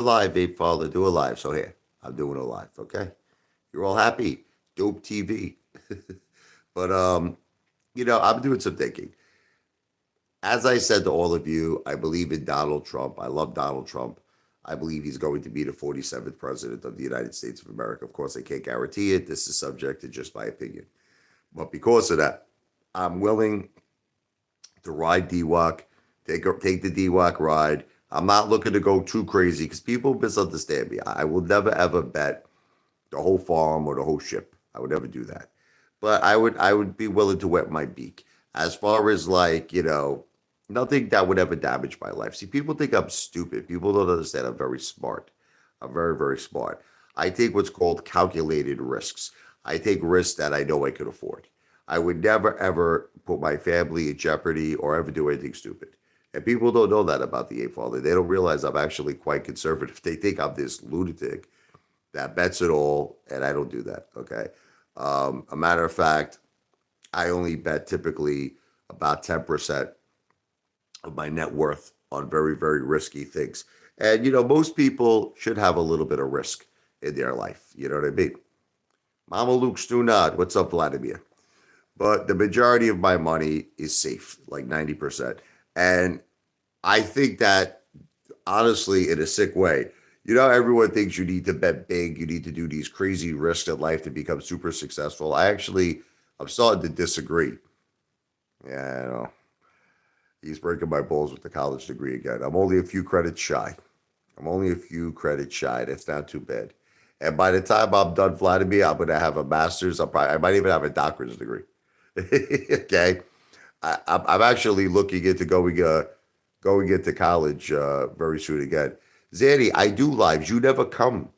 live, Apefather. Do a live. So here, I'm doing a live. Okay, you're all happy. Dope TV. But I'm doing some thinking. As I said to all of you, I believe in Donald Trump. I love Donald Trump. I believe he's going to be the 47th president of the United States of America. Of course, I can't guarantee it. This is subject to just my opinion. But because of that, I'm willing to ride DWAC, take the DWAC ride. I'm not looking to go too crazy because people misunderstand me. I will never ever bet the whole farm or the whole ship. I would never do that. But I would be willing to wet my beak. As far as like, nothing that would ever damage my life. See, people think I'm stupid. People don't understand I'm very smart. I'm very, very smart. I take what's called calculated risks. I take risks that I know I could afford. I would never ever put my family in jeopardy or ever do anything stupid. And people don't know that about the Ape Father. They don't realize I'm actually quite conservative. They think I'm this lunatic that bets it all, and I don't do that. Okay. A matter of fact, I only bet typically about 10% of my net worth on very, very risky things. And, most people should have a little bit of risk in their life. You know what I mean? Mama Luke Stunad, what's up, Vladimir? But the majority of my money is safe, like 90%. And I think that, honestly, in a sick way, everyone thinks you need to bet big, you need to do these crazy risks in life to become super successful. I'm starting to disagree. Yeah, I know. He's breaking my balls with the college degree again. I'm only a few credits shy. I'm only a few credits shy. That's not too bad. And by the time I'm done, Vladimir, I'm gonna have a master's. I might even have a doctorate degree. Okay, I'm actually looking into going into college very soon again. Zanny, I do lives. You never come.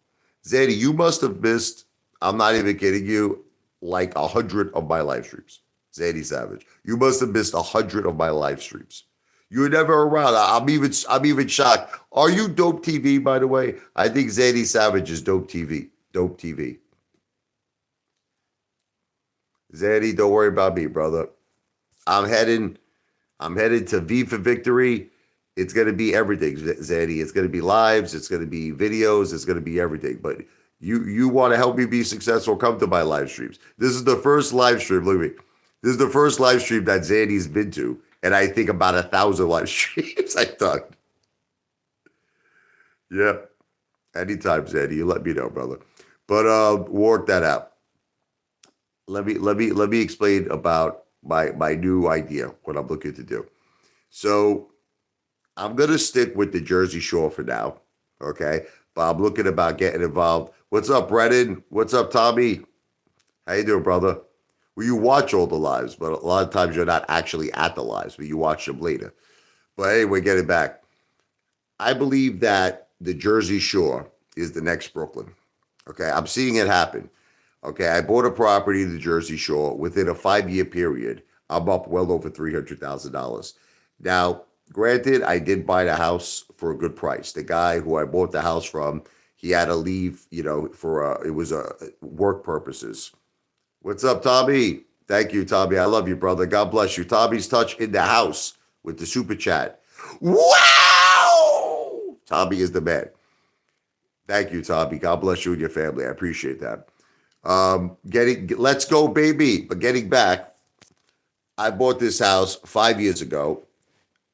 Zanny, you must have missed. I'm not even kidding you. Like 100 of my live streams. Zanny Savage, you must have missed 100 of my live streams. You were never around. I'm even shocked. Are you Dope TV, by the way? I think Zanny Savage is Dope TV. Dope TV. Zanny, don't worry about me, brother. I'm heading. I'm headed to V for Victory. It's gonna be everything, Zanny. It's gonna be lives. It's gonna be videos. It's gonna be everything. But you want to help me be successful? Come to my live streams. This is the first live stream. Look at me. This is the first live stream that Zanny's been to, and I think about 1,000 live streams I've done. Yep. Anytime, Zanny, you let me know, brother. But work that out. Let me explain about my new idea, what I'm looking to do. So I'm gonna stick with the Jersey Shore for now, okay? But I'm looking about getting involved. What's up, Brennan? What's up, Tommy? How you doing, brother? Well, you watch all the lives, but a lot of times you're not actually at the lives, but you watch them later. But anyway, getting back, I believe that the Jersey Shore is the next Brooklyn. Okay, I'm seeing it happen. Okay, I bought a property in the Jersey Shore. Within a 5-year period, I'm up well over $300,000. Now, granted, I did buy the house for a good price. The guy who I bought the house from, he had to leave, for it was work purposes. What's up, Tommy? Thank you, Tommy. I love you, brother. God bless you. Tommy's touch in the house with the super chat. Wow! Tommy is the man. Thank you, Tommy. God bless you and your family. I appreciate that. Let's go, baby. But getting back, I bought this house 5 years ago,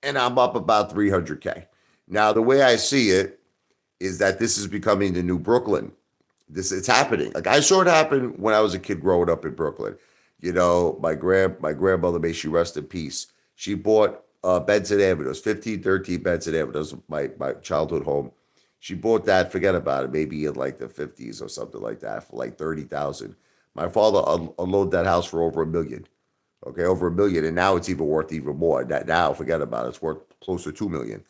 and I'm up about 300K. Now, the way I see it is that this is becoming the new Brooklyn. It's happening. Like I saw it happen when I was a kid growing up in Brooklyn. My grandmother, may she rest in peace. She bought Benson Avenue. It was 1513 Benson Avenue. That was my childhood home. She bought that, forget about it, maybe in like the 50s or something like that for like 30,000. My father unloaded that house for over 1 million. Okay, over 1 million, and now it's even worth even more. That now, forget about it, it's worth close to 2 million.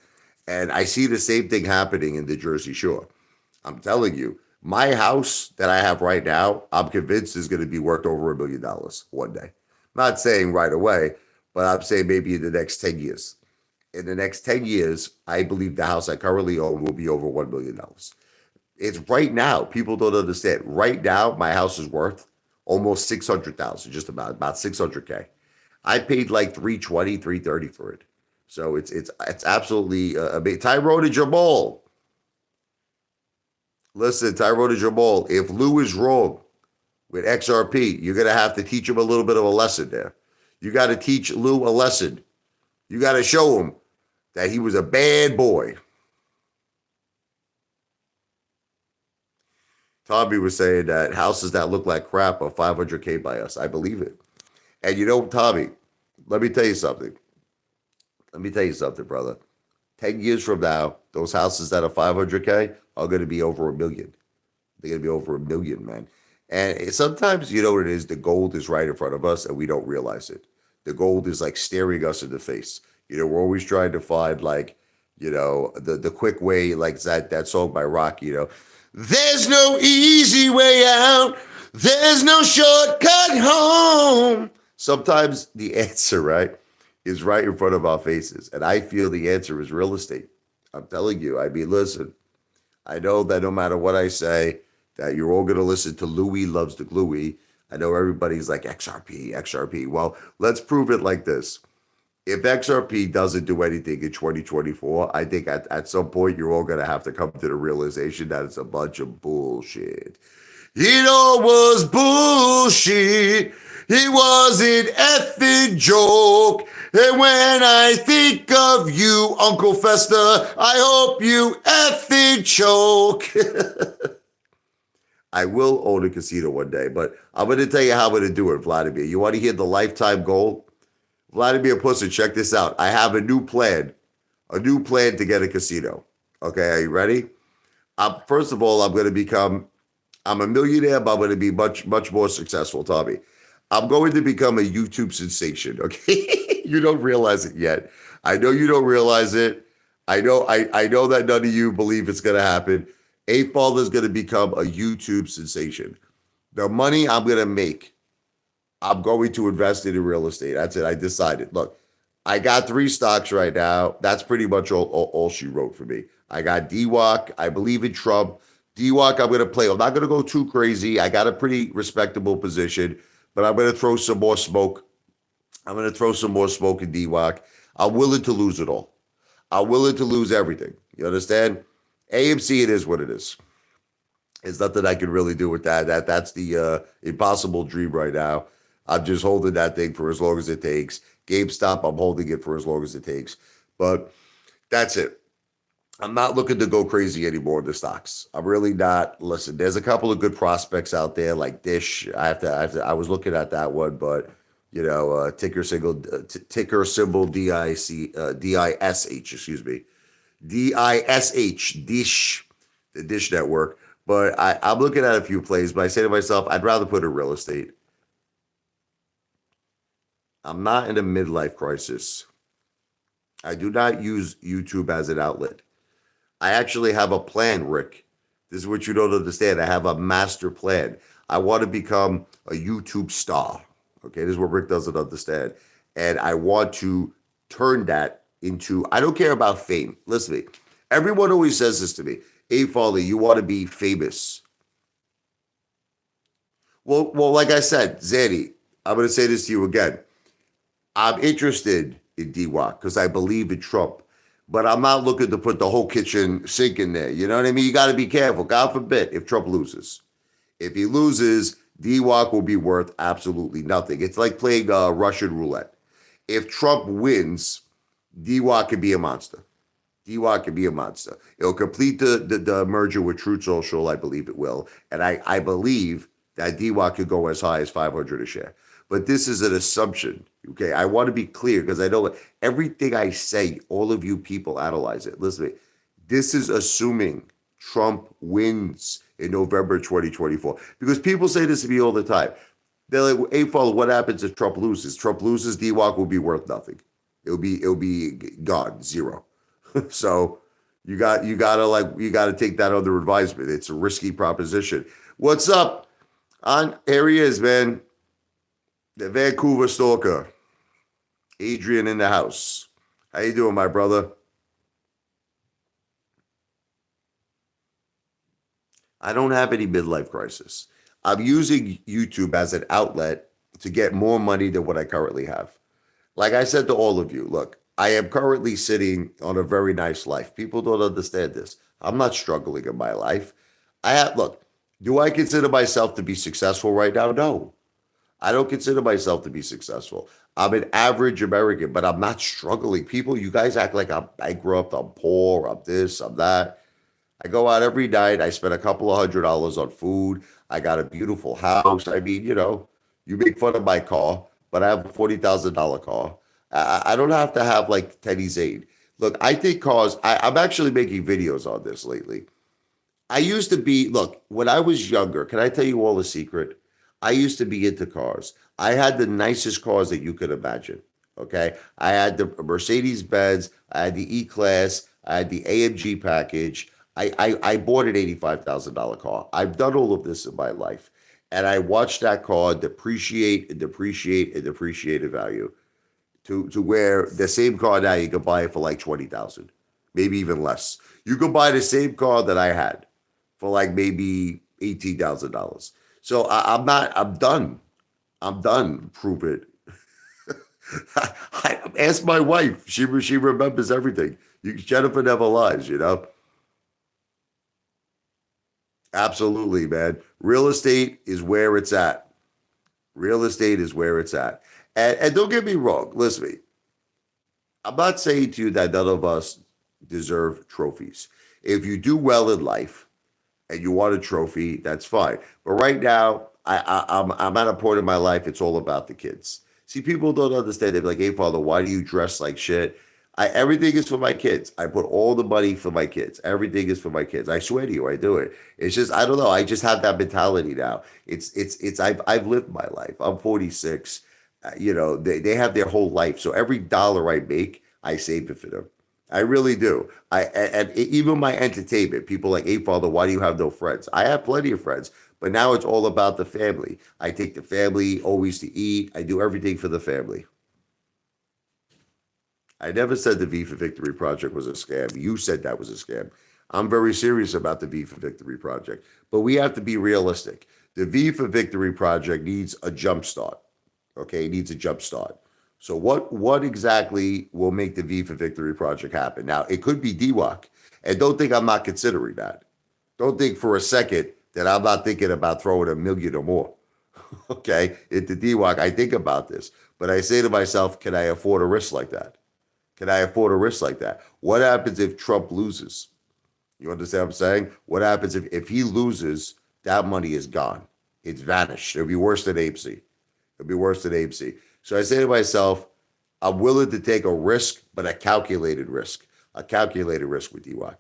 And I see the same thing happening in the Jersey Shore. I'm telling you, my house that I have right now, I'm convinced is going to be worth over $1 million one day. I'm not saying right away, but I'm saying maybe in the next 10 years. In the next 10 years, I believe the house I currently own will be over $1 million. It's right now. People don't understand. Right now, my house is worth almost 600,000, just about 600K. I paid like 320, 330 for it. So it's absolutely amazing. Tyrone and Jamal. Listen, Tyrone and Jamal, if Lou is wrong with XRP, you're going to have to teach him a little bit of a lesson there. You got to teach Lou a lesson. You got to show him that he was a bad boy. Tommy was saying that houses that look like crap are 500K by us. I believe it. And you know, Tommy, let me tell you something. Let me tell you something, brother. 10 years from now, those houses that are 500K are going to be over a million. They're going to be over a million, man. And sometimes, you know what it is? The gold is right in front of us and we don't realize it. The gold is like staring us in the face. You know, we're always trying to find like, you know, the quick way, like that song by Rock, you know, there's no easy way out. There's no shortcut home. Sometimes the answer, right, is right in front of our faces. And I feel the answer is real estate. I'm telling you. I mean, listen, I know that no matter what I say, that you're all going to listen to Louis Loves the Gluey. I know everybody's like XRP, XRP. Well, let's prove it like this. If XRP doesn't do anything in 2024, I think at some point you're all going to have to come to the realization that it's a bunch of bullshit. It all was bullshit. It was an effing joke. And when I think of you, Uncle Fester, I hope you effing choke. I will own a casino one day, but I'm going to tell you how I'm going to do it, Vladimir. You want to hear the lifetime goal? Vladimir Pussy, check this out. I have a new plan to get a casino. Okay, are you ready? First of all, I'm a millionaire, but I'm going to be much, much more successful, Tommy. I'm going to become a YouTube sensation, okay? You don't realize it yet. I know you don't realize it. I know that none of you believe it's going to happen. Apefather is going to become a YouTube sensation. The money I'm going to make, I'm going to invest it in real estate. That's it. I decided. Look, I got 3 stocks right now. That's pretty much all she wrote for me. I got DWAC. I believe in Trump. DWAC, I'm going to play. I'm not going to go too crazy. I got a pretty respectable position, but I'm going to throw some more smoke. I'm going to throw some more smoke in DWAC. I'm willing to lose it all. I'm willing to lose everything. You understand? AMC, it is what it is. There's nothing I can really do with that. That's the impossible dream right now. I'm just holding that thing for as long as it takes. GameStop, I'm holding it for as long as it takes. But that's it. I'm not looking to go crazy anymore in the stocks. I'm really not. Listen, there's a couple of good prospects out there like Dish. I was looking at that one, but you know, ticker symbol DISH, excuse me. DISH, Dish, the Dish Network. But I'm looking at a few plays, but I say to myself, I'd rather put in real estate. I'm not in a midlife crisis. I do not use YouTube as an outlet. I actually have a plan, Rick. This is what you don't understand. I have a master plan. I want to become a YouTube star. Okay, this is what Rick doesn't understand. And I want to turn that into, I don't care about fame. Listen to me. Everyone always says this to me. Hey, Foley, you want to be famous. Well, like I said, Zanny, I'm going to say this to you again. I'm interested in DWAC because I believe in Trump, but I'm not looking to put the whole kitchen sink in there. You know what I mean? You got to be careful. God forbid if Trump loses. If he loses, DWAC will be worth absolutely nothing. It's like playing Russian roulette. If Trump wins, DWAC could be a monster. DWAC could be a monster. It'll complete the merger with Truth Social. I believe it will. And I believe that DWAC could go as high as 500 a share. But this is an assumption, okay? I want to be clear because I know everything I say, all of you people analyze it. Listen to me. This is assuming Trump wins in November 2024. Because people say this to me all the time. They're like, hey, follow, what happens if Trump loses? Trump loses, DWAC will be worth nothing. It'll be gone, zero. So you gotta take that under advisement. It's a risky proposition. What's up? Here he is, man. The Vancouver stalker, Adrian in the house. How you doing, my brother? I don't have any midlife crisis. I'm using YouTube as an outlet to get more money than what I currently have. Like I said to all of you, look, I am currently sitting on a very nice life. People don't understand this. I'm not struggling in my life. I have look. Do I consider myself to be successful right now? No, I don't consider myself to be successful. I'm an average American, but I'm not struggling. People, you guys act like I'm bankrupt, I'm poor, I'm this, I'm that. I go out every night. I spend a couple of $100 on food. I got a beautiful house. I mean, you make fun of my car, but I have a $40,000 car. I don't have to have like Teddy's aid. Look, I think cars, I'm actually making videos on this lately. I used to be, look, when I was younger, can I tell you all a secret? I used to be into cars. I had the nicest cars that you could imagine. Okay. I had the Mercedes Benz, I had the E Class, I had the AMG package. I bought an $85,000 car. I've done all of this in my life. And I watched that car depreciate and depreciate and depreciate in value to where the same car now you could buy it for like 20,000, maybe even less. You could buy the same car that I had for like maybe $18,000. So I'm not. I'm done. I'm done. Prove it. Ask my wife. She remembers everything. Jennifer never lies. Absolutely, man. Real estate is where it's at. Real estate is where it's at. And don't get me wrong. Listen to me. I'm not saying to you that none of us deserve trophies. If you do well in life, and you want a trophy, that's fine. But right now, I'm at a point in my life. It's all about the kids. See, people don't understand. They're like, "Hey, father, why do you dress like shit?" Everything is for my kids. I put all the money for my kids. Everything is for my kids. I swear to you, I do it. It's just I don't know. I just have that mentality now. It's. I've lived my life. I'm 46. They have their whole life. So every dollar I make, I save it for them. I really do. And even my entertainment, people like, "Hey, father, why do you have no friends?" I have plenty of friends, but now it's all about the family. I take the family always to eat. I do everything for the family. I never said the V for Victory project was a scam. You said that was a scam. I'm very serious about the V for Victory project, but we have to be realistic. The V for Victory project needs a jump start. Okay, it needs a jump start. So what exactly will make the V for Victory project happen? Now it could be DWAC, and don't think I'm not considering that. Don't think for a second that I'm not thinking about throwing a million or more. Okay, into DWAC, I think about this, but I say to myself, can I afford a risk like that? Can I afford a risk like that? What happens if Trump loses? You understand what I'm saying? What happens if he loses? That money is gone. It's vanished. It'll be worse than AMC. It'll be worse than AMC. So I say to myself, I'm willing to take a risk, but a calculated risk with DWAC,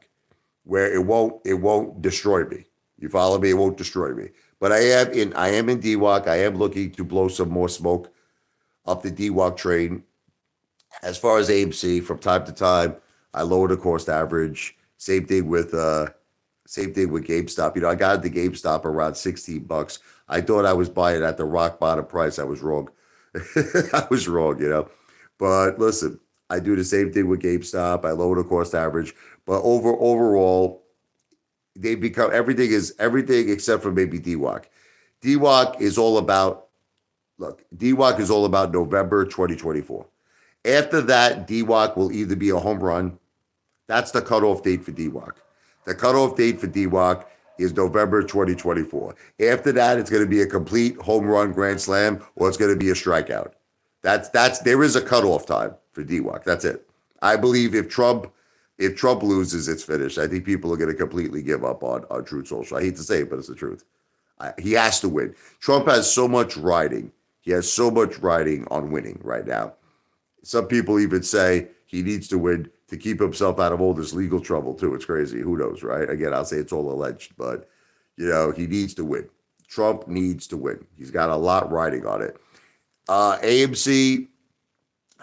where it won't destroy me. You follow me? It won't destroy me. But I am in DWAC. I am looking to blow some more smoke up the DWAC train. As far as AMC, from time to time, I lower the cost average. Same thing with GameStop. I got the GameStop around $16. I thought I was buying at the rock bottom price. I was wrong. I was wrong. But listen, I do the same thing with GameStop. I lower the cost average, but overall, they become everything except for maybe DWAC. DWAC is all about DWAC is all about November 2024. After that, DWAC will either be a home run. That's the cutoff date for DWAC. The cutoff date for DWAC is November 2024. After that, it's going to be a complete home run grand slam, or it's going to be a strikeout. That's there is a cutoff time for DWAC. That's it. I believe if Trump loses, it's finished. I think people are going to completely give up on Truth Social. I hate to say it, but it's the truth. He has to win. Trump has so much riding. He has so much riding on winning right now. Some people even say he needs to win to keep himself out of all this legal trouble too. It's crazy. Who knows, right? Again, I'll say it's all alleged, but he needs to win. Trump needs to win. He's got a lot riding on it. AMC,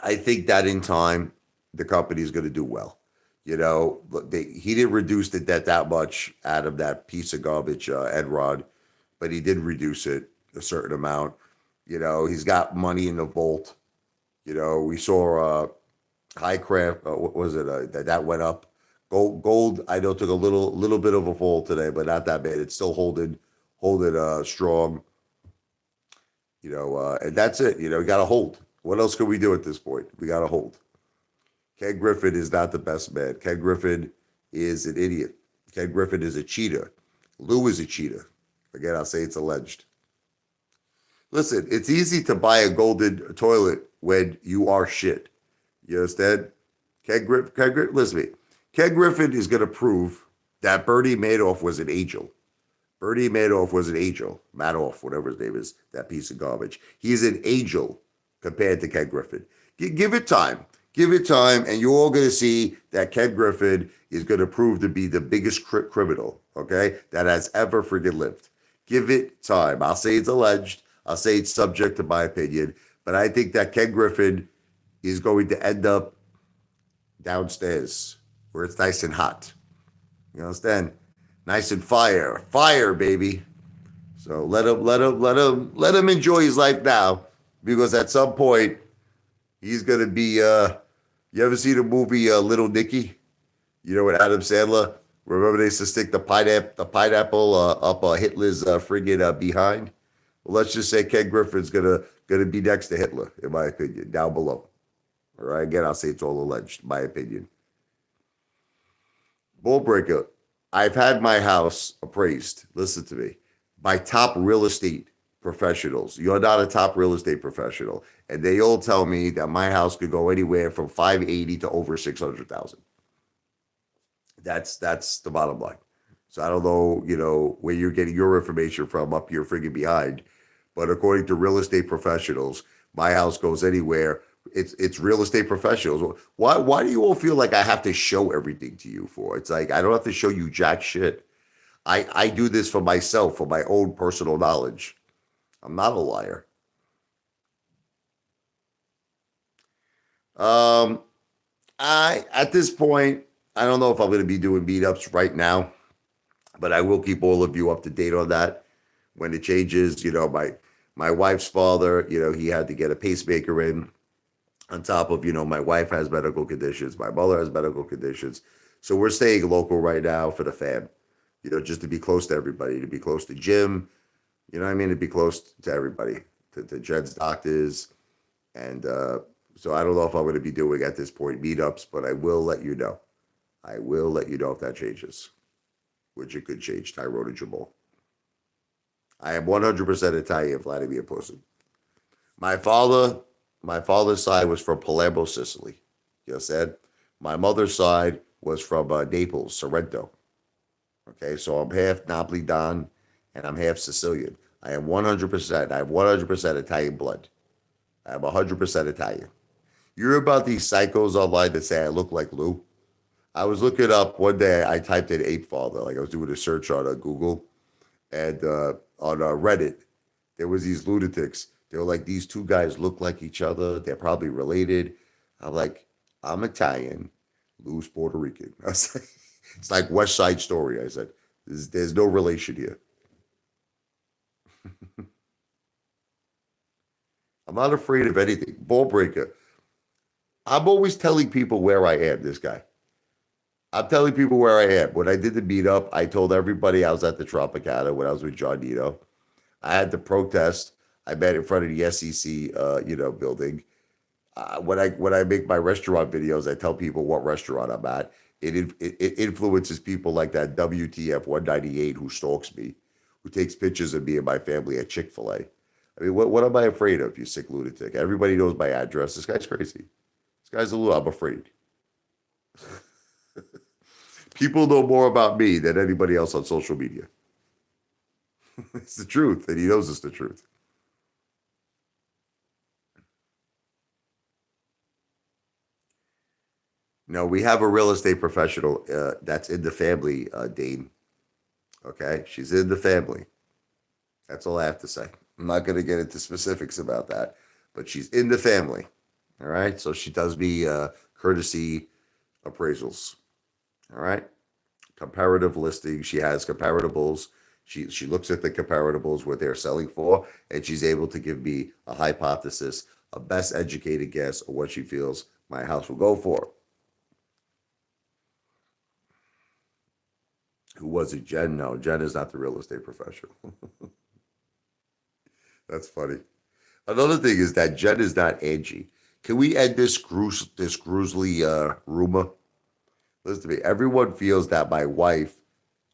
I think that in time the company is going to do well. He didn't reduce the debt that much out of that piece of garbage, Enron, but he did reduce it a certain amount. He's got money in the vault. We saw high craft. What was it? That went up. Gold. I know took a little bit of a fall today, but not that bad. It's still holding strong. And that's it. We got to hold. What else can we do at this point? We got to hold. Ken Griffin is not the best man. Ken Griffin is an idiot. Ken Griffin is a cheater. Lou is a cheater. Again, I'll say it's alleged. Listen, it's easy to buy a golden toilet when you are shit. You understand? Listen to me. Ken Griffin is going to prove that Bernie Madoff was an angel. Bernie Madoff was an angel. Madoff, whatever his name is, that piece of garbage. He's an angel compared to Ken Griffin. Give it time. Give it time, and you're all going to see that Ken Griffin is going to prove to be the biggest criminal, okay, that has ever freaking lived. Give it time. I'll say it's alleged. I'll say it's subject to my opinion, but I think that Ken Griffin is going to end up downstairs where it's nice and hot. You understand? Nice and fire, baby. So let him enjoy his life now, because at some point he's gonna be. You ever see the movie Little Nicky? You know, with Adam Sandler. Remember they used to stick the pineapple up Hitler's friggin' behind. Well, let's just say Ken Griffin's gonna be next to Hitler, in my opinion, down below. All right, again, I'll say it's all alleged, my opinion. Ballbreaker. I've had my house appraised, listen to me, by top real estate professionals. You're not a top real estate professional. And they all tell me that my house could go anywhere from 580 to over 600,000. That's the bottom line. So I don't know, where you're getting your information from up your friggin' behind. But according to real estate professionals, my house goes anywhere. It's real estate professionals. Why do you all feel like I have to show everything to you for? It's like I don't have to show you jack shit. I do this for myself, for my own personal knowledge. I'm not a liar. Um, I at this point, I don't know if I'm going to be doing meetups right now, but I will keep all of you up to date on that when it changes. My wife's father, he had to get a pacemaker in. On top of, my wife has medical conditions, my mother has medical conditions. So we're staying local right now for the fam, just to be close to everybody, to be close to Jim, you know what I mean? To be close to everybody, to Jed's doctors. And so I don't know if I'm going to be doing at this point meetups, but I will let you know. I will let you know if that changes, which it could change. Tyrone and Jamal. I am 100% Italian, Vladimir Putin. My father, my father's side was from Palermo, Sicily. You know said. My mother's side was from Naples, Sorrento. Okay, so I'm half Napoli Don, and I'm half Sicilian. I am 100%. I have 100% Italian blood. I'm 100% Italian. You hear about these psychos online that say I look like Lou? I was looking up one day. I typed in Apefather, like I was doing a search on Google, and on Reddit, there was these lunatics. They were like, these two guys look like each other. They're probably related. I'm like, I'm Italian. Lou's Puerto Rican. I was like, it's like West Side Story. I said, there's no relation here. I'm not afraid of anything. Ball breaker. I'm always telling people where I am, this guy. I'm telling people where I am. When I did the meetup, I told everybody I was at the Tropicana when I was with John Nito. I had to protest. I met in front of the SEC, building. When I make my restaurant videos, I tell people what restaurant I'm at. It influences people like that WTF 198 who stalks me, who takes pictures of me and my family at Chick-fil-A. I mean, what am I afraid of, you sick lunatic? Everybody knows my address. This guy's crazy. This guy's a little, I'm afraid. People know more about me than anybody else on social media. It's the truth, and he knows it's the truth. No, we have a real estate professional that's in the family, Dane. Okay, she's in the family. That's all I have to say. I'm not going to get into specifics about that, but she's in the family. All right, so she does me courtesy appraisals. All right, comparative listing. She has comparables. She looks at the comparables, what they're selling for, and she's able to give me a hypothesis, a best educated guess of what she feels my house will go for. Who was it? Jen? No, Jen is not the real estate professional. That's funny. Another thing is that Jen is not Angie. Can we end this gruesly rumor? Listen to me. Everyone feels that my wife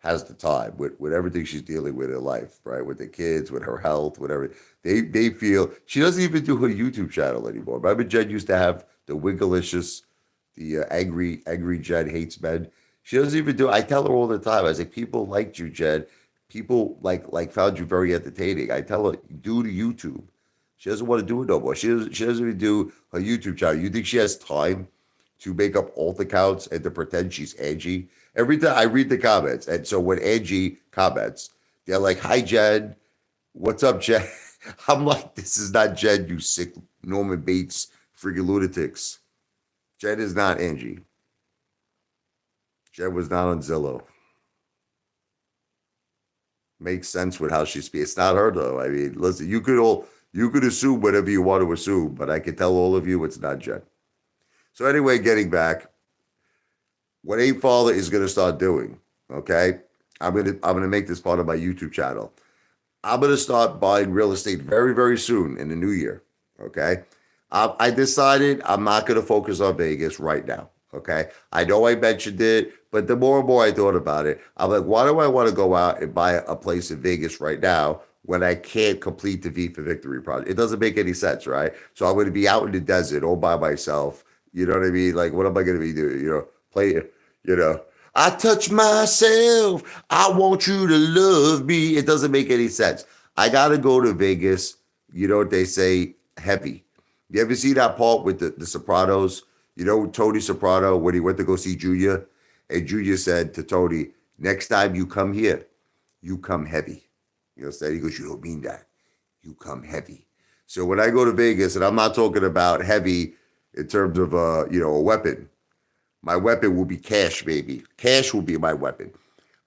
has the time with everything she's dealing with in life, right? With the kids, with her health, whatever. They feel she doesn't even do her YouTube channel anymore. Remember, Jen used to have the Wigglicious, the angry Jen hates men. She doesn't even do. I tell her all the time. I say people liked you, Jen. People found you very entertaining. I tell her do the YouTube. She doesn't want to do it no more. She doesn't even do her YouTube channel. You think she has time to make up alt accounts and to pretend she's Angie? Every time I read the comments, and so when Angie comments, they're like, "Hi Jen, what's up, Jen?" I'm like, "This is not Jen, you sick Norman Bates freaking lunatics. Jen is not Angie. Jen was not on Zillow. Makes sense with how she speaks. It's not her though. I mean, listen, you could assume whatever you want to assume, but I can tell all of you it's not Jen. So anyway, getting back, what Apefather is going to start doing, okay? I'm gonna make this part of my YouTube channel. I'm gonna start buying real estate very very soon in the new year. Okay, I decided I'm not gonna focus on Vegas right now. Okay, I know I mentioned it, but the more and more I thought about it, I'm like, why do I want to go out and buy a place in Vegas right now when I can't complete the V for Victory project? It doesn't make any sense, right? So I'm going to be out in the desert all by myself. You know what I mean? Like, what am I going to be doing? Play, you know. I touch myself. I want you to love me. It doesn't make any sense. I got to go to Vegas. You know what they say? Heavy. You ever see that part with the Sopranos? You know, Tony Soprano, when he went to go see Julia, and Julia said to Tony, next time you come here, you come heavy. You know, he goes, you don't mean that. You come heavy. So when I go to Vegas, and I'm not talking about heavy in terms of a weapon. My weapon will be cash, baby. Cash will be my weapon.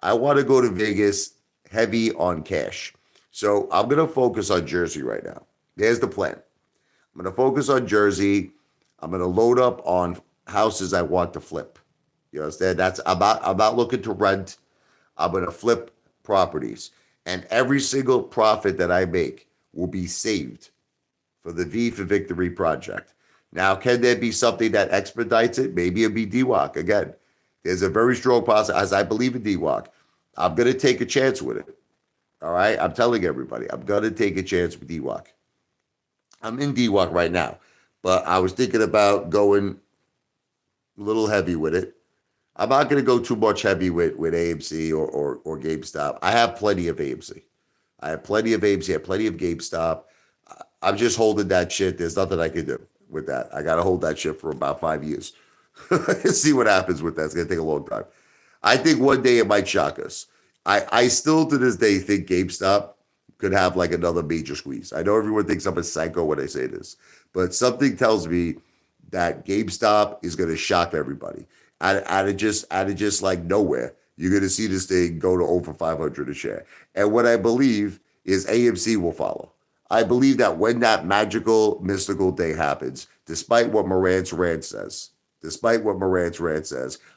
I want to go to Vegas heavy on cash. So I'm gonna focus on Jersey right now. There's the plan. I'm gonna focus on Jersey. I'm gonna load up on houses I want to flip. You understand? I'm not looking to rent. I'm gonna flip properties. And every single profit that I make will be saved for the V for Victory project. Now, can there be something that expedites it? Maybe it'll be DWAC. Again, there's a very strong possibility, as I believe in DWAC. I'm going to take a chance with it. All right? I'm telling everybody, I'm going to take a chance with DWAC. I'm in DWAC right now, but I was thinking about going a little heavy with it. I'm not going to go too much heavy with AMC or GameStop. I have plenty of AMC. I have plenty of AMC. I have plenty of GameStop. I'm just holding that shit. There's nothing I can do with that. I got to hold that shit for about 5 years. See what happens with that. It's going to take a long time. I think one day it might shock us. I still to this day think GameStop could have like another major squeeze. I know everyone thinks I'm a psycho when I say this, but something tells me that GameStop is going to shock everybody. Out of just like nowhere, you're going to see this thing go to over 500 a share. And what I believe is AMC will follow. I believe that when that magical, mystical day happens, despite what Morant's rant says,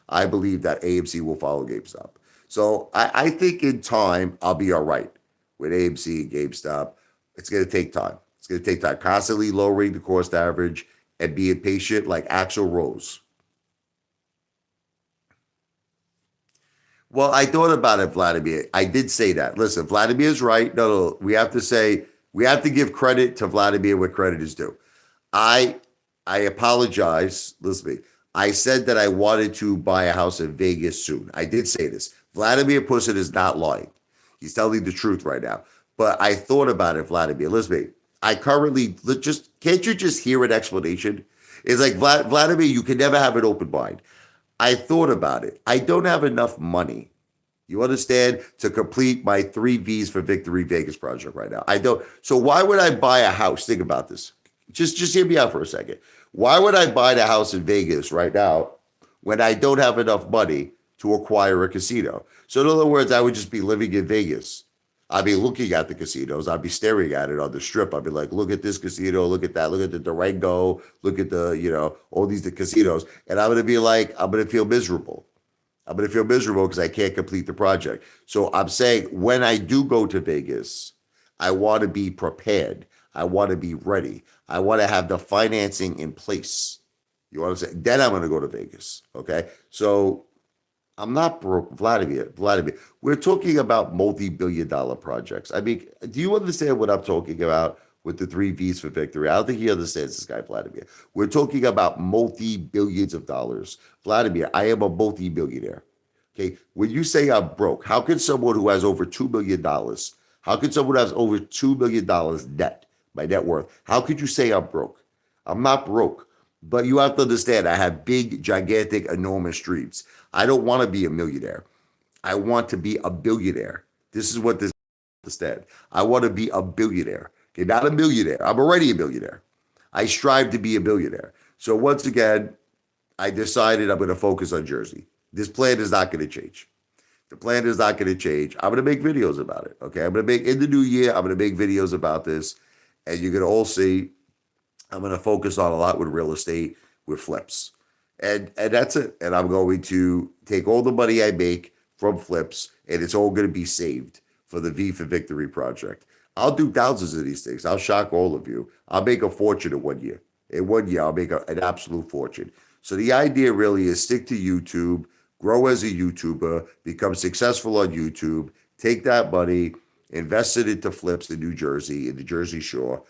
I believe that AMC will follow GameStop. So I think in time, I'll be all right with AMC and GameStop. It's going to take time. It's going to take time. Constantly lowering the cost average and being patient like Axl Rose. Well, I thought about it, Vladimir. I did say that. Listen, Vladimir's right. No, we have to give credit to Vladimir where credit is due. I I apologize. Listen to me. I said that I wanted to buy a house in Vegas soon. I did say this. Vladimir Pusin is not lying. He's telling the truth right now. But I thought about it, Vladimir. Listen to me. I currently just can't you just hear an explanation? It's like Vladimir, you can never have an open mind. I thought about it. I don't have enough money. You understand? To complete my 3 Vs for Victory Vegas project right now. I don't. So why would I buy a house? Think about this. Just hear me out for a second. Why would I buy the house in Vegas right now when I don't have enough money to acquire a casino? So in other words, I would just be living in Vegas. I'd be looking at the casinos. I'd be staring at it on the strip. I'd be like, look at this casino, look at that, look at the Durango, look at all these casinos. And I'm going to be like, I'm going to feel miserable. I'm going to feel miserable because I can't complete the project. So I'm saying when I do go to Vegas, I want to be prepared. I want to be ready. I want to have the financing in place. You want to say, then I'm going to go to Vegas. Okay. So I'm not broke, Vladimir. Vladimir, we're talking about multi-billion-dollar projects. I mean, do you understand what I'm talking about with the three V's for victory? I don't think he understands this guy, Vladimir. We're talking about multi-billions of dollars. Vladimir, I am a multi-billionaire. Okay, when you say I'm broke, how can someone who has over $2 million, how can someone who has over $2 million net, my net worth, how could you say I'm broke? I'm not broke. But you have to understand, I have big, gigantic, enormous dreams. I don't want to be a millionaire. I want to be a billionaire. This is what this understand. I want to be a billionaire. Okay, not a millionaire. I'm already a millionaire. I strive to be a billionaire. So once again, I decided I'm going to focus on Jersey. This plan is not going to change. The plan is not going to change. I'm going to make videos about it. Okay, I'm going to make in the new year. I'm going to make videos about this, and you're going to all see I'm going to focus on a lot with real estate, with flips. And that's it. And I'm going to take all the money I make from flips, and it's all going to be saved for the V for Victory project. I'll do thousands of these things. I'll shock all of you. I'll make a fortune in 1 year. In 1 year, I'll make an absolute fortune. So the idea really is stick to YouTube, grow as a YouTuber, become successful on YouTube, take that money, invest it into flips in New Jersey, in the Jersey Shore,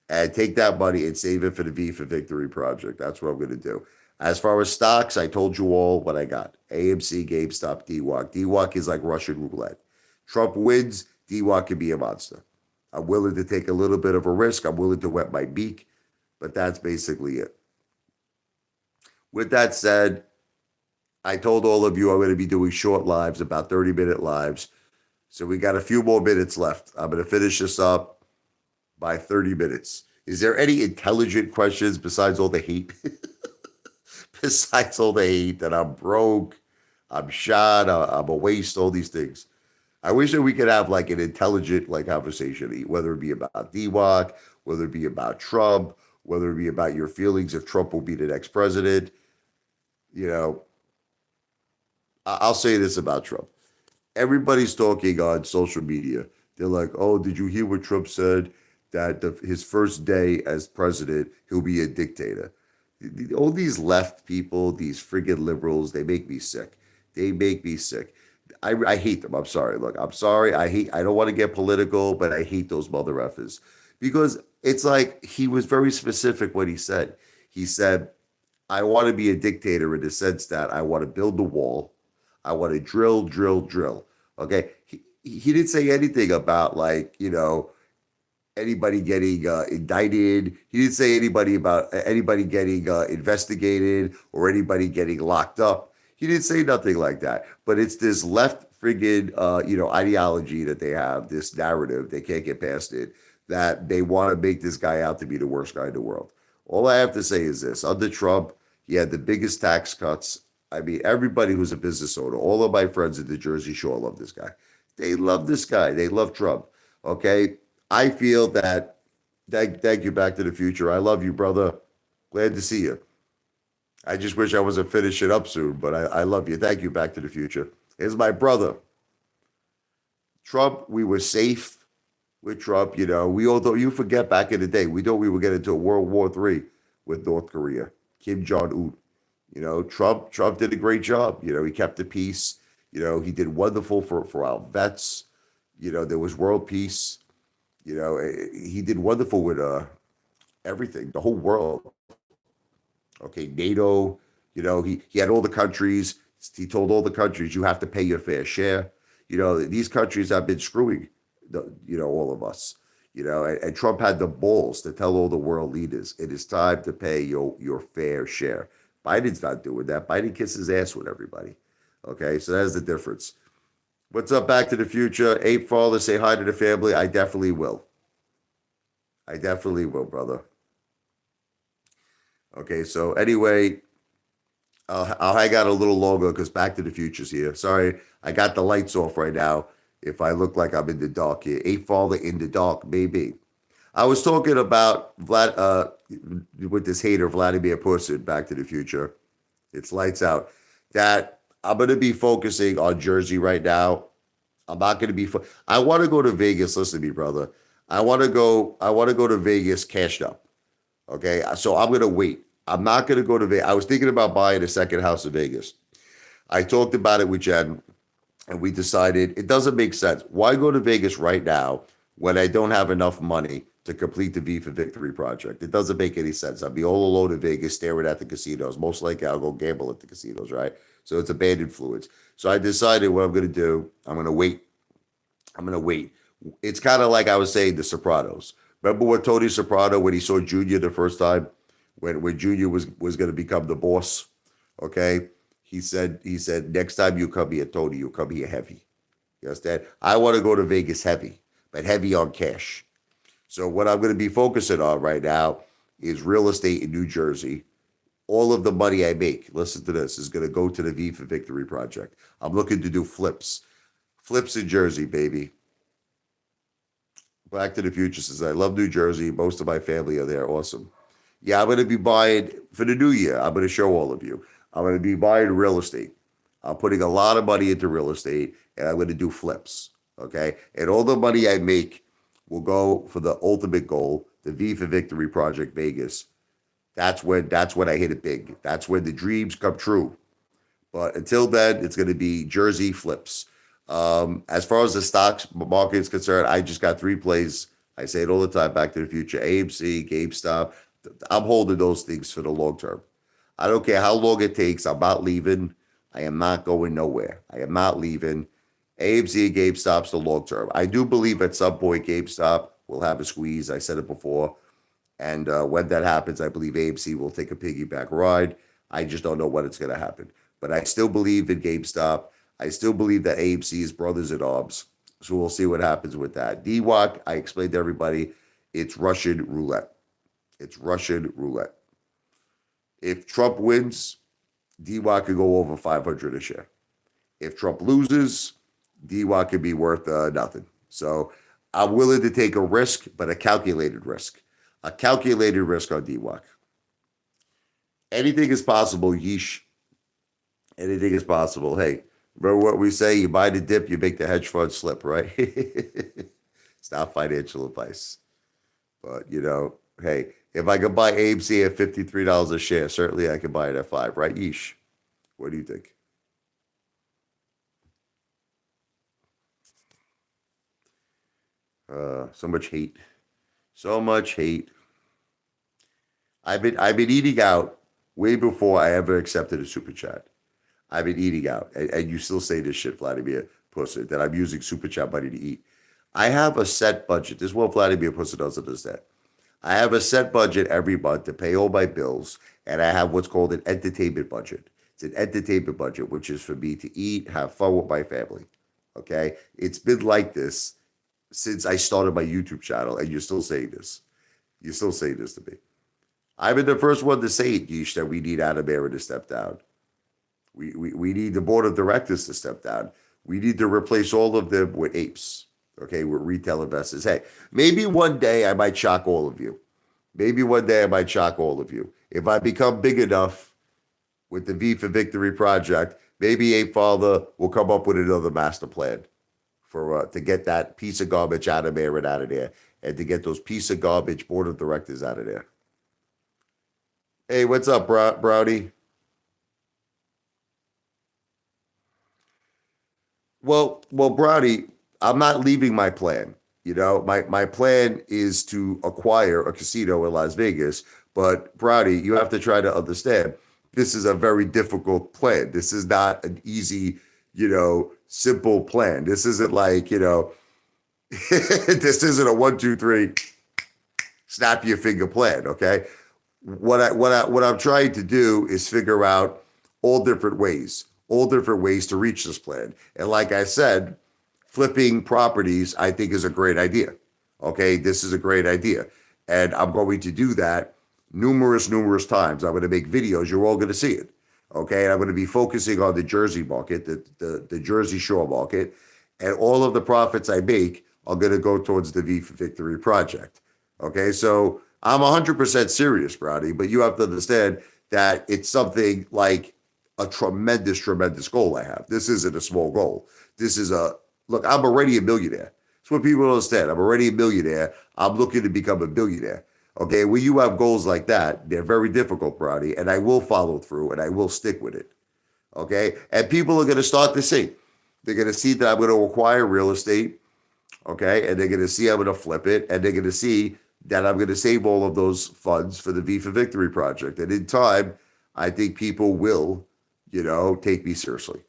and take that money and save it for the V for Victory project. That's what I'm going to do. As far as stocks, I told you all what I got. AMC, GameStop, DWAC. DWAC is like Russian roulette. Trump wins, DWAC can be a monster. I'm willing to take a little bit of a risk. I'm willing to wet my beak, but that's basically it. With that said, I told all of you I'm going to be doing short lives, about 30-minute lives. So we got a few more minutes left. I'm going to finish this up by 30 minutes. Is there any intelligent questions besides all the hate? Besides all the hate that I'm broke, I'm shot, I'm a waste, all these things. I wish that we could have like an intelligent like conversation, whether it be about DWAC, whether it be about Trump, whether it be about your feelings if Trump will be the next president. You know, I'll say this about Trump. Everybody's talking on social media. They're like, "Oh, did you hear what Trump said? That his first day as president, he'll be a dictator." All these left people, these friggin' liberals, they make me sick. They make me sick. I hate them. I'm sorry. Look, I'm sorry. I don't want to get political, but I hate those mother effers because it's like he was very specific what he said. He said, I want to be a dictator in the sense that I want to build the wall. I want to drill, drill, drill. Okay. He didn't say anything about like, anybody getting indicted. He didn't say anybody about anybody getting investigated or anybody getting locked up. He didn't say nothing like that. But it's this left friggin' ideology that they have, this narrative, they can't get past it, that they want to make this guy out to be the worst guy in the world. All I have to say is this: under Trump, he had the biggest tax cuts. I mean, everybody who's a business owner, all of my friends at the Jersey Shore love this guy. They love this guy. They love Trump. Okay. I feel that, thank you, Back to the Future. I love you, brother. Glad to see you. I just wish I wasn't finishing up soon, but I love you. Thank you, Back to the Future. Here's my brother. Trump, we were safe with Trump. We all thought, you forget back in the day, we thought we would get into a World War III with North Korea, Kim Jong-un. Trump did a great job. He kept the peace. He did wonderful for our vets. There was world peace. He did wonderful with everything, the whole world. Okay, NATO. He had all the countries. He told all the countries, you have to pay your fair share. These countries have been screwing, all of us. And Trump had the balls to tell all the world leaders, it is time to pay your fair share. Biden's not doing that. Biden kisses ass with everybody. Okay, so that's the difference. What's up, Back to the Future? Apefather, say hi to the family. I definitely will. I definitely will, brother. Okay, so anyway, I'll hang out a little longer because Back to the Future's here. Sorry, I got the lights off right now. If I look like I'm in the dark here, Apefather in the dark, maybe. I was talking about with this hater Vladimir Putin, Back to the Future. It's lights out. That I'm going to be focusing on Jersey right now. I'm not going to be. I want to go to Vegas. Listen to me, brother. I want to go. I want to go to Vegas cashed up. Okay, so I'm going to wait. I'm not going to go to Vegas. I was thinking about buying a second house in Vegas. I talked about it with Jen, and we decided it doesn't make sense. Why go to Vegas right now when I don't have enough money to complete the V for Victory project? It doesn't make any sense. I'll be all alone in Vegas staring at the casinos. Most likely I'll go gamble at the casinos, right? So it's a bad influence. So I decided what I'm going to do. I'm going to wait. I'm going to wait. It's kind of like I was saying The Sopranos. Remember what Tony Soprano, when he saw Junior the first time, when Junior was going to become the boss, okay? He said, next time you come here, Tony, you come here heavy. You understand? I want to go to Vegas heavy, but heavy on cash. So what I'm going to be focusing on right now is real estate in New Jersey. All of the money I make, listen to this, is going to go to the V for Victory project. I'm looking to do flips. Flips in Jersey, baby. Back to the Future says, I love New Jersey. Most of my family are there. Awesome. Yeah, I'm going to be buying for the new year. I'm going to show all of you. I'm going to be buying real estate. I'm putting a lot of money into real estate and I'm going to do flips. Okay. And all the money I make will go for the ultimate goal, the V for Victory Project Vegas. That's when I hit it big. That's when the dreams come true. But until then, it's going to be Jersey flips. As far as the stocks market is concerned, I just got three plays. I say it all the time. Back to the Future, AMC, GameStop. I'm holding those things for the long term. I don't care how long it takes. I'm not leaving. I am not going nowhere. I am not leaving. AMC and GameStop's the long term. I do believe at some point GameStop will have a squeeze. I said it before. And when that happens, I believe AMC will take a piggyback ride. I just don't know when it's going to happen. But I still believe in GameStop. I still believe that AMC is brothers in arms. So we'll see what happens with that. DWAC, I explained to everybody, it's Russian roulette. It's Russian roulette. If Trump wins, DWAC could go over 500 a share. If Trump loses, DWAC could be worth nothing. So I'm willing to take a risk, but a calculated risk. A calculated risk on DWAC. Anything is possible, yeesh. Anything is possible. Hey, remember what we say? You buy the dip, you make the hedge fund slip, right? It's not financial advice. But, hey, if I could buy AMC at $53 a share, certainly I could buy it at 5, right? Yeesh. What do you think? So much hate. So much hate. I've been eating out way before I ever accepted a super chat. I've been eating out, and you still say this shit, Vladimir Pussy, that I'm using super chat money to eat. I have a set budget. This is what Vladimir Pussy doesn't understand. I have a set budget every month to pay all my bills, and I have what's called an entertainment budget. It's an entertainment budget, which is for me to eat, have fun with my family. Okay, it's been like this since I started my YouTube channel, and you're still saying this. You're still saying this to me. I've been the first one to say it, Yeesh, that we need Adam Aaron to step down. We need the board of directors to step down. We need to replace all of them with apes, okay, with retail investors. Hey, maybe one day I might shock all of you. Maybe one day I might shock all of you. If I become big enough with the V for Victory project, maybe Apefather will come up with another master plan for to get that piece of garbage out of Aaron out of there and to get those piece of garbage board of directors out of there. Hey, what's up, Brownie? Well, Brownie, I'm not leaving my plan. My plan is to acquire a casino in Las Vegas. But Brownie, you have to try to understand this is a very difficult plan. This is not an easy, simple plan. This isn't like, this isn't a one, two, three, snap your finger plan. Okay. What I'm trying to do is figure out all different ways to reach this plan. And like I said, flipping properties, I think is a great idea. Okay, this is a great idea. And I'm going to do that numerous times. I'm going to make videos. You're all going to see it. Okay, and I'm going to be focusing on the Jersey market, the Jersey Shore market, and all of the profits I make are going to go towards the V for Victory project. Okay, so I'm 100% serious, Brownie, but you have to understand that it's something like a tremendous goal I have. This isn't a small goal. This is look, I'm already a millionaire. That's what people don't understand. I'm already a millionaire. I'm looking to become a billionaire. Okay, when you have goals like that, they're very difficult, Brownie, and I will follow through and I will stick with it. Okay. And people are going to start to see. They're going to see that I'm going to acquire real estate. Okay. And they're going to see I'm going to flip it. And they're going to see that I'm going to save all of those funds for the V for Victory project. And in time, I think people will, take me seriously.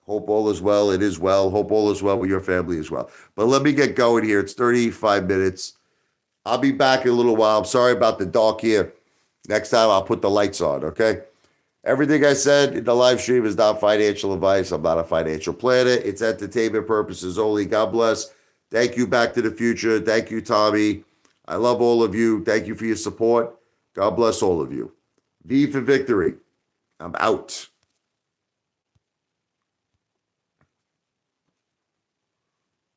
Hope all is well. It is well. Hope all is well with your family as well. But let me get going here. It's 35 minutes. I'll be back in a little while. I'm sorry about the dark here. Next time I'll put the lights on, okay? Everything I said in the live stream is not financial advice. I'm not a financial planner. It's entertainment purposes only. God bless. Thank you, Back to the Future. Thank you, Tommy. I love all of you. Thank you for your support. God bless all of you. V for Victory. I'm out.